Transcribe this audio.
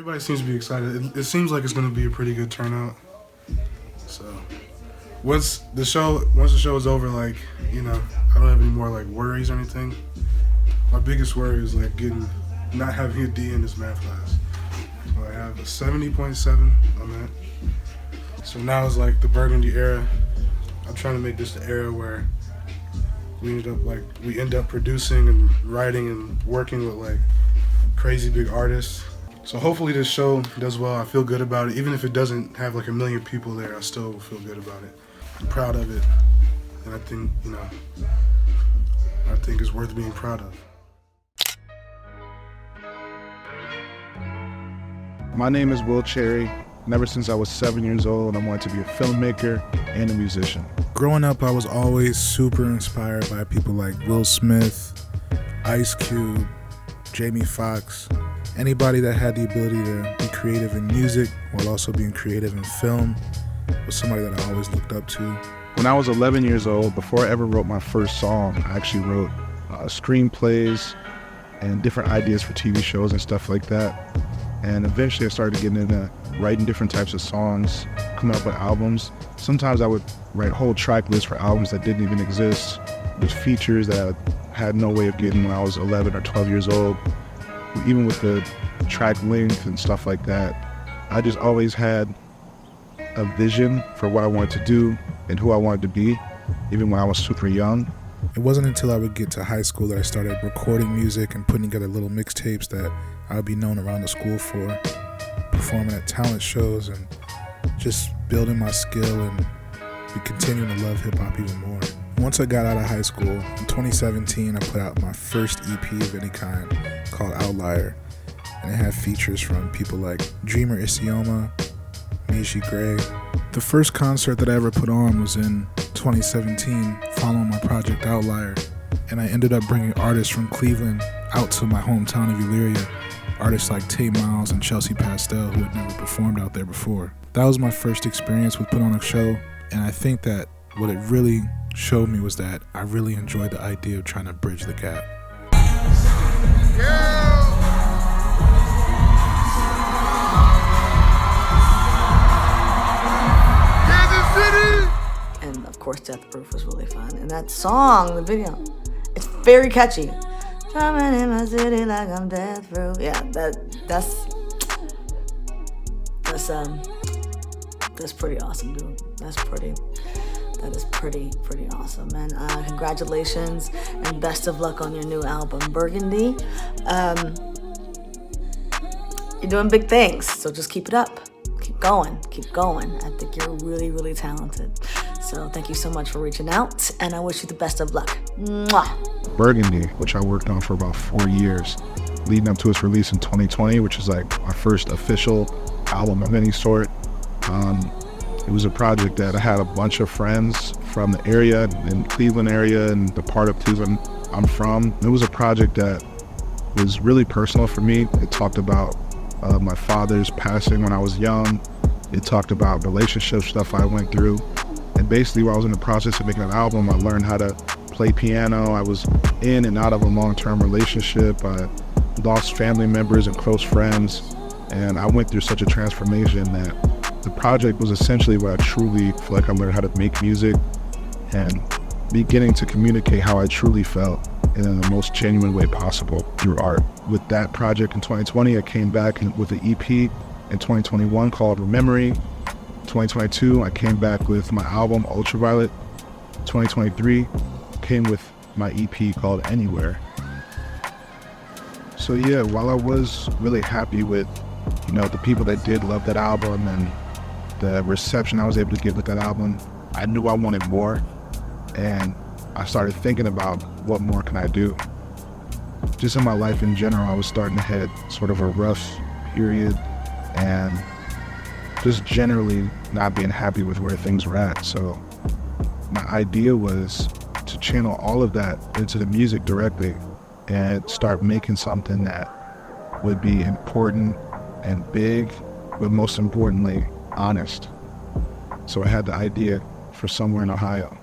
Everybody seems to be excited. It seems like it's going to be a pretty good turnout. So once the show is over, like, you know, I don't have any more like worries or anything. My biggest worry is like not having a D in this math class. So I have a 70.7 on that. So now it's like the Burgundy era. I'm trying to make this the era where we end up producing and writing and working with like crazy big artists. So hopefully this show does well. I feel good about it. Even if it doesn't have like 1 million people there, I still feel good about it. I'm proud of it. And I think, you know, it's worth being proud of. My name is Will Cherry, and ever since I was 7 years old, I wanted to be a filmmaker and a musician. Growing up, I was always super inspired by people like Will Smith, Ice Cube, Jamie Foxx. Anybody that had the ability to be creative in music while also being creative in film was somebody that I always looked up to. When I was 11 years old, before I ever wrote my first song, I actually wrote screenplays and different ideas for TV shows and stuff like that. And eventually I started getting into writing different types of songs, coming up with albums. Sometimes I would write whole track lists for albums that didn't even exist, with features that I had no way of getting when I was 11 or 12 years old. Even with the track length and stuff like that, I just always had a vision for what I wanted to do and who I wanted to be, even when I was super young. It wasn't until I would get to high school that I started recording music and putting together little mixtapes that I would be known around the school for, performing at talent shows and just building my skill and be continuing to love hip-hop even more. Once I got out of high school, in 2017, I put out my first EP of any kind called Outlier, and it had features from people like Dreamer Isioma, Mishi Gray. The first concert that I ever put on was in 2017, following my project Outlier, and I ended up bringing artists from Cleveland out to my hometown of Elyria, artists like Tate Miles and Chelsea Pastel, who had never performed out there before. That was my first experience with putting on a show, and I think that what it really showed me was that I really enjoyed the idea of trying to bridge the gap. And of course Death Proof was really fun. And that song, the video, it's very catchy. Drumming in my city like I'm death proof. Yeah, that's pretty awesome, dude. That is pretty awesome. And congratulations and best of luck on your new album, Burgundy. You're doing big things, so just keep it up. Keep going. I think you're really, really talented. So thank you so much for reaching out, and I wish you the best of luck. Mwah. Burgundy, which I worked on for about 4 years, leading up to its release in 2020, which is like my first official album of any sort. It was a project that I had a bunch of friends from the area, in Cleveland area, and the part of Cleveland I'm from. It was a project that was really personal for me. It talked about my father's passing when I was young. It talked about relationship stuff I went through. And basically, while I was in the process of making an album, I learned how to play piano. I was in and out of a long-term relationship. I lost family members and close friends. And I went through such a transformation that the project was essentially where I truly feel like I learned how to make music and beginning to communicate how I truly felt in the most genuine way possible through art. With that project in 2020, I came back with an EP in 2021 called Memory. 2022, I came back with my album Ultraviolet. 2023 came with my EP called Anywhere. So yeah, while I was really happy with, the people that did love that album and the reception I was able to give with that album, I knew I wanted more, and I started thinking about what more can I do. Just in my life in general, I was starting to hit sort of a rough period and just generally not being happy with where things were at. So my idea was to channel all of that into the music directly and start making something that would be important and big, but most importantly, honest. So I had the idea for Somewhere in Ohio.